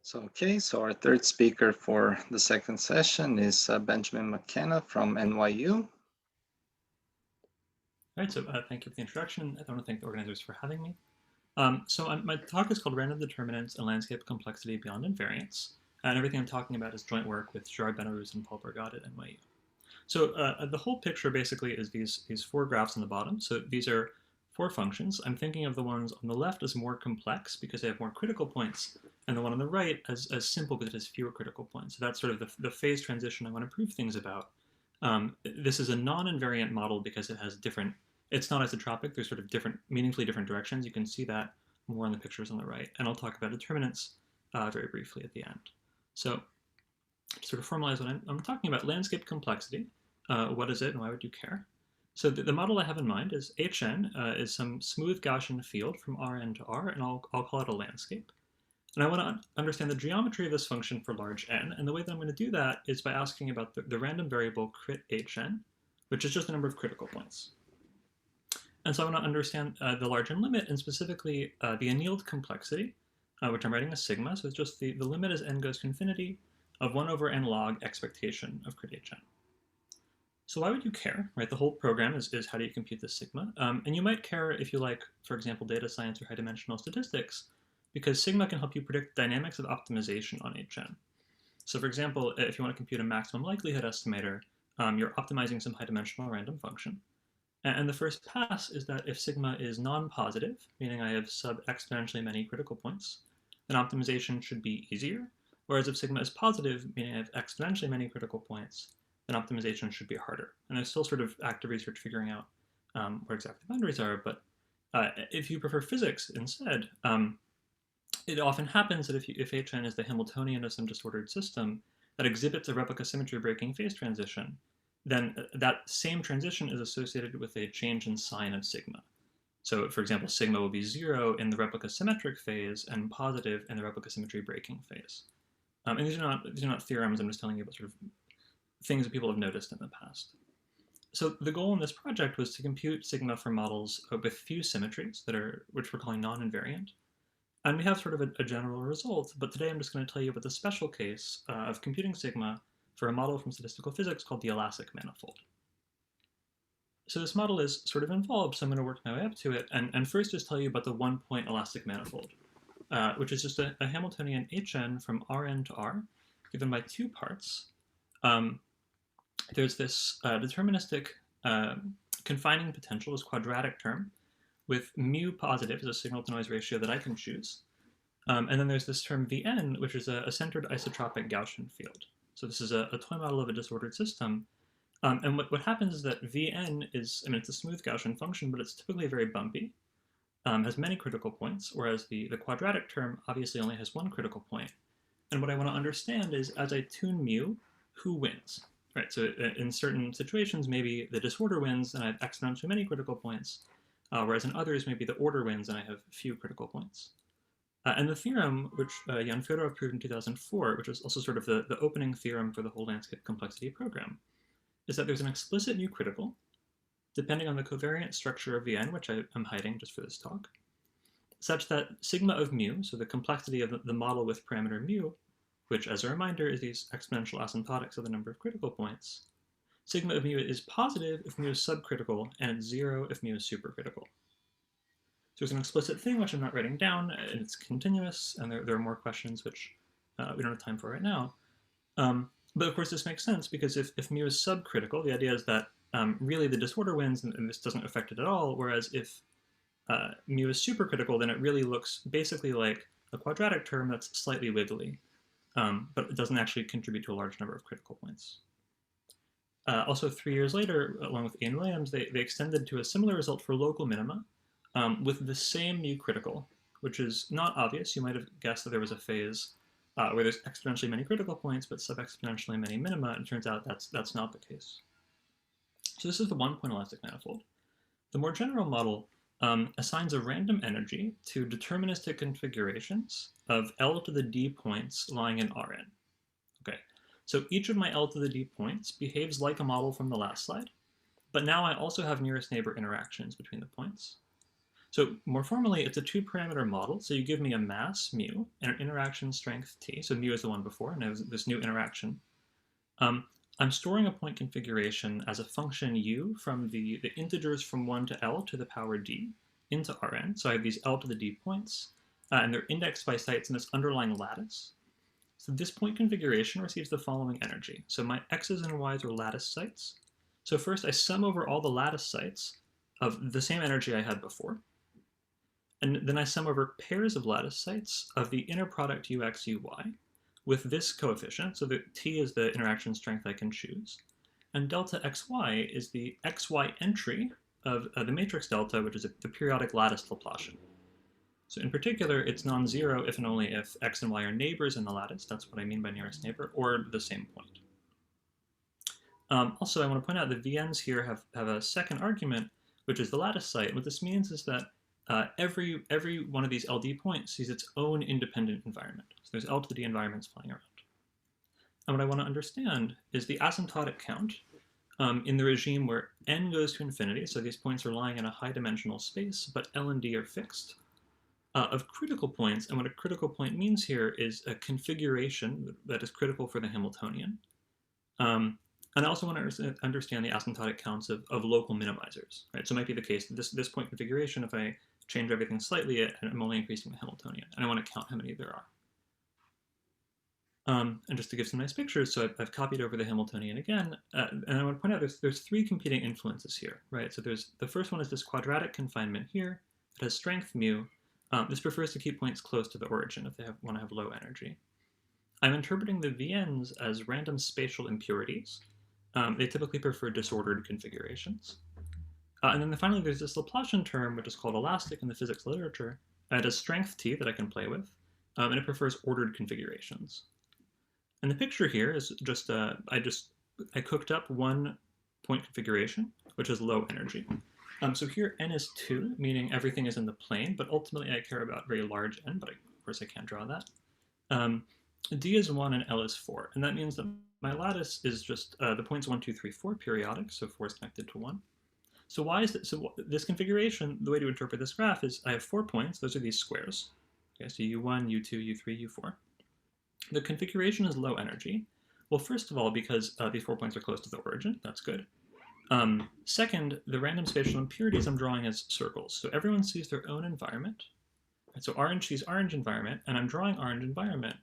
So our third speaker for the second session is Benjamin McKenna from NYU. All right, so thank you for the introduction. I want to thank the organizers for having me. My talk is called Random Determinants and Landscape Complexity Beyond Invariance. And everything I'm talking about is joint work with Gérard and Paul Bourgade at NYU. So the whole picture basically is these four graphs on the bottom. So these are four functions. I'm thinking of the ones on the left as more complex because they have more critical points, and the one on the right as simple because it has fewer critical points. So that's sort of the phase transition I want to prove things about. This is a non-invariant model because it has different, it's not isotropic, there's sort of different, meaningfully different directions. You can see that more in the pictures on the right. And I'll talk about determinants very briefly at the end. So to sort of formalize what I'm talking about, landscape complexity. What is it and why would you care? So the model I have in mind is Hn is some smooth Gaussian field from Rn to R, and I'll call it a landscape. And I want to understand the geometry of this function for large n, and the way that I'm going to do that is by asking about the random variable crit Hn, which is just the number of critical points. And so I want to understand the large n limit, and specifically the annealed complexity, which I'm writing as sigma, so it's just the limit as n goes to infinity of 1 over n log expectation of crit Hn. So why would you care, right? The whole program is how do you compute this sigma? And you might care if you like, for example, data science or high-dimensional statistics, because sigma can help you predict dynamics of optimization on Hn. So for example, if you want to compute a maximum likelihood estimator, you're optimizing some high-dimensional random function. And the first pass is that if sigma is non-positive, meaning I have sub-exponentially many critical points, then optimization should be easier. Whereas if sigma is positive, meaning I have exponentially many critical points, then optimization should be harder. And there's still sort of active research figuring out where exactly the boundaries are. But if you prefer physics instead, it often happens that if Hn is the Hamiltonian of some disordered system that exhibits a replica symmetry breaking phase transition, then that same transition is associated with a change in sign of sigma. So for example, sigma will be 0 in the replica symmetric phase and positive in the replica symmetry breaking phase. And these are not theorems, I'm just telling you about sort of things that people have noticed in the past. So the goal in this project was to compute sigma for models with few symmetries which we're calling non-invariant. And we have sort of a general result, but today I'm just going to tell you about the special case of computing sigma for a model from statistical physics called the elastic manifold. So this model is sort of involved, so I'm going to work my way up to it, and first just tell you about the one-point elastic manifold, which is just a Hamiltonian Hn from Rn to R, given by two parts. There's this deterministic confining potential, this quadratic term, with mu positive as a signal-to-noise ratio that I can choose. And then there's this term Vn, which is a centered isotropic Gaussian field. So this is a toy model of a disordered system. And what happens is that Vn is, it's a smooth Gaussian function, but it's typically very bumpy, has many critical points, whereas the quadratic term obviously only has one critical point. And what I want to understand is, as I tune mu, who wins? Right, so in certain situations, maybe the disorder wins and I have exponentially many critical points, whereas in others, maybe the order wins and I have few critical points. And the theorem, which Jan Fyodorov proved in 2004, which was also sort of the opening theorem for the whole landscape complexity program, is that there's an explicit mu critical, depending on the covariant structure of Vn, which I'm hiding just for this talk, such that sigma of mu, so the complexity of the model with parameter mu, which as a reminder is these exponential asymptotics of the number of critical points, sigma of mu is positive if mu is subcritical, and it's 0 if mu is supercritical. So there's an explicit thing, which I'm not writing down, and it's continuous, and there are more questions which we don't have time for right now. But of course this makes sense, because if mu is subcritical, the idea is that really the disorder wins, and this doesn't affect it at all, whereas if mu is supercritical, then it really looks basically like a quadratic term that's slightly wiggly, but it doesn't actually contribute to a large number of critical points. Also 3 years later, along with Ian Williams, they extended to a similar result for local minima, with the same mu critical, which is not obvious. You might have guessed that there was a phase where there's exponentially many critical points, but sub-exponentially many minima, and it turns out that's not the case. So this is the one-point elastic manifold. The more general model assigns a random energy to deterministic configurations of L to the D points lying in Rn. Okay, so each of my L to the D points behaves like a model from the last slide, but now I also have nearest neighbor interactions between the points. So more formally, it's a two-parameter model. So you give me a mass, mu, and an interaction strength, t. So mu is the one before, and there's this new interaction. I'm storing a point configuration as a function u from the integers from 1 to L to the power d into Rn. So I have these L to the d points, and they're indexed by sites in this underlying lattice. So this point configuration receives the following energy. So my x's and y's are lattice sites. So first I sum over all the lattice sites of the same energy I had before. And then I sum over pairs of lattice sites of the inner product ux, uy with this coefficient. So the t is the interaction strength I can choose. And delta xy is the xy entry of the matrix delta, which is the periodic lattice Laplacian. So in particular, it's non-zero if and only if x and y are neighbors in the lattice. That's what I mean by nearest neighbor, or the same point. Also, I want to point out the VNs here have a second argument, which is the lattice site. What this means is that every one of these LD points sees its own independent environment. So there's L to the D environments flying around. And what I want to understand is the asymptotic count in the regime where n goes to infinity, so these points are lying in a high-dimensional space, but L and D are fixed, of critical points. And what a critical point means here is a configuration that is critical for the Hamiltonian. And I also want to understand the asymptotic counts of local minimizers, right? So it might be the case that this point configuration, if I change everything slightly, I'm only increasing the Hamiltonian, and I want to count how many there are. And just to give some nice pictures, so I've copied over the Hamiltonian again, and I want to point out there's three competing influences here, right? So the first one is this quadratic confinement here. It has strength mu. This prefers to keep points close to the origin if they want to have low energy. I'm interpreting the VNs as random spatial impurities. They typically prefer disordered configurations. And then finally, there's this Laplacian term, which is called elastic in the physics literature. It has strength t that I can play with, and it prefers ordered configurations. And the picture here is just, I cooked up one point configuration, which is low energy. So here n is 2, meaning everything is in the plane, but ultimately I care about very large n, but of course I can't draw that. D is 1 and L is 4, and that means that my lattice is just the points 1, 2, 3, 4 periodic, so 4 is connected to 1. So why is this? So this configuration, the way to interpret this graph is I have 4 points. Those are these squares. Okay, so U1, U2, U3, U4. The configuration is low energy. Well, first of all, because these 4 points are close to the origin, that's good. Second, the random spatial impurities I'm drawing as circles. So everyone sees their own environment. Right, so orange sees orange environment, and I'm drawing orange environment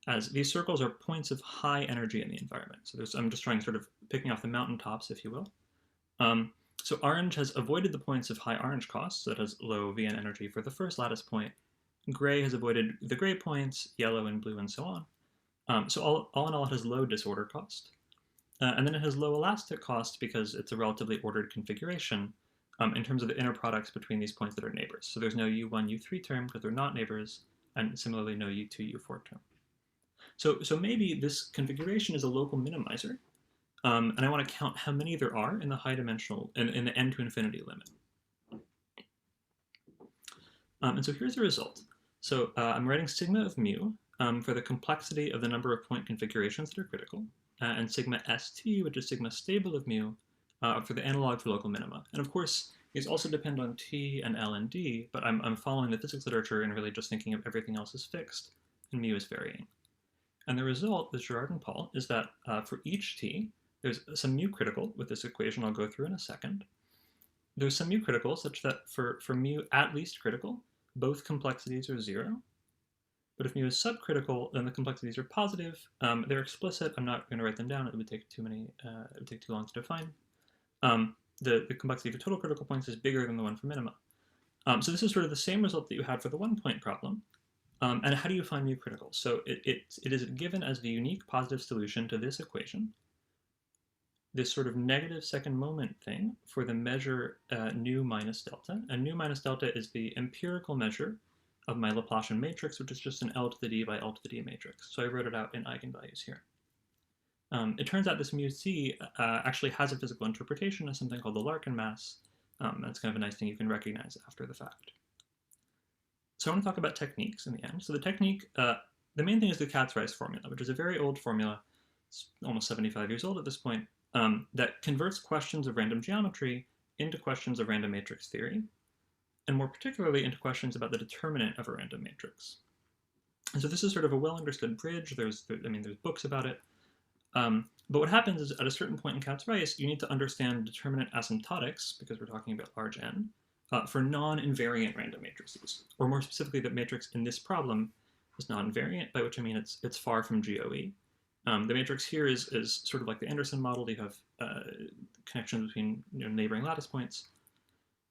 as these circles are points of high energy in the environment. So I'm just trying sort of picking off the mountaintops, if you will. So orange has avoided the points of high orange cost, so it has low VN energy for the first lattice point. Gray has avoided the gray points, yellow and blue and so on. So all in all, it has low disorder cost. And then it has low elastic cost because it's a relatively ordered configuration in terms of the inner products between these points that are neighbors. So there's no U1, U3 term because they're not neighbors, and similarly no U2, U4 term. So maybe this configuration is a local minimizer, and I want to count how many there are in the high dimensional, in the n to infinity limit. And so here's the result. So I'm writing sigma of mu for the complexity of the number of point configurations that are critical, and sigma st, which is sigma stable of mu, for the analog for local minima. And of course, these also depend on t and l and d, but I'm following the physics literature and really just thinking of everything else is fixed, and mu is varying. And the result with Gérard and Paul is that for each t, there's some mu critical with this equation I'll go through in a second. There's some mu critical such that for mu at least critical, both complexities are 0. But if mu is subcritical, then the complexities are positive. They're explicit. I'm not going to write them down. It would take too long to define. The complexity for total critical points is bigger than the one for minima. So this is sort of the same result that you had for the 1-point problem. And how do you find mu critical? So it is given as the unique positive solution to this equation, this sort of negative second moment thing for the measure nu minus delta. And nu minus delta is the empirical measure of my Laplacian matrix, which is just an L to the D by L to the D matrix. So I wrote it out in eigenvalues here. It turns out this mu c actually has a physical interpretation as something called the Larkin mass. That's kind of a nice thing you can recognize after the fact. So I want to talk about techniques in the end. So the technique, the main thing is the Kac-Rice formula, which is a very old formula. It's almost 75 years old at this point, that converts questions of random geometry into questions of random matrix theory. and more particularly into questions about the determinant of a random matrix. And so this is sort of a well-understood bridge. There's books about it. But what happens is at a certain point in Kac-Rice, you need to understand determinant asymptotics, because we're talking about large n, for non-invariant random matrices, or more specifically, the matrix in this problem is non-invariant, by which I mean it's far from GOE. The matrix here is sort of like the Anderson model. You have connections between neighboring lattice points.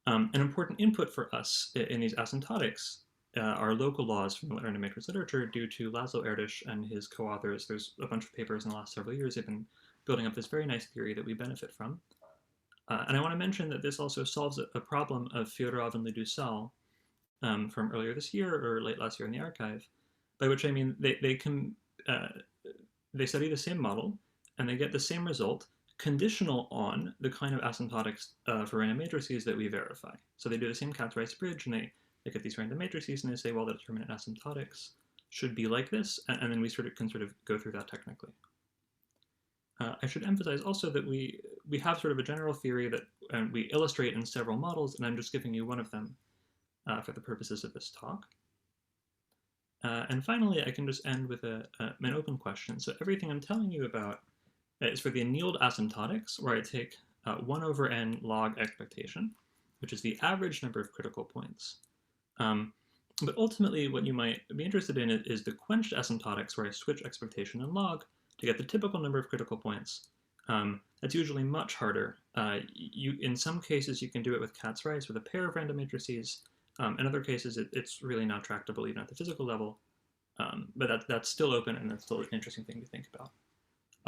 An important input for us in these asymptotics are local laws from the random matrix literature due to Laszlo Erdős and his co-authors. There's a bunch of papers in the last several years. They've been building up this very nice theory that we benefit from. And I want to mention that this also solves a problem of Fyodorov and Le Doussal from earlier this year or late last year in the archive, by which I mean they study the same model and they get the same result conditional on the kind of asymptotics for random matrices that we verify. So they do the same Kac-Rice bridge and they get these random matrices and they say, well, the determinant asymptotics should be like this, and then we can go through that technically. I should emphasize also that we have sort of a general theory that we illustrate in several models, and I'm just giving you one of them for the purposes of this talk. And finally, I can just end with an open question. So everything I'm telling you about is for the annealed asymptotics, where I take 1 over n log expectation, which is the average number of critical points. But ultimately, what you might be interested in is the quenched asymptotics, where I switch expectation and log to get the typical number of critical points. That's usually much harder. In some cases, you can do it with Kac-Rice with a pair of random matrices. In other cases, it's really not tractable even at the physical level. But that's still open, and that's still an interesting thing to think about.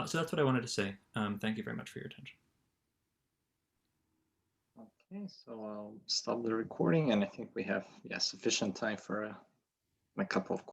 So that's what I wanted to say. Thank you very much for your attention. Okay, so I'll stop the recording, and I think we have sufficient time for a couple of questions.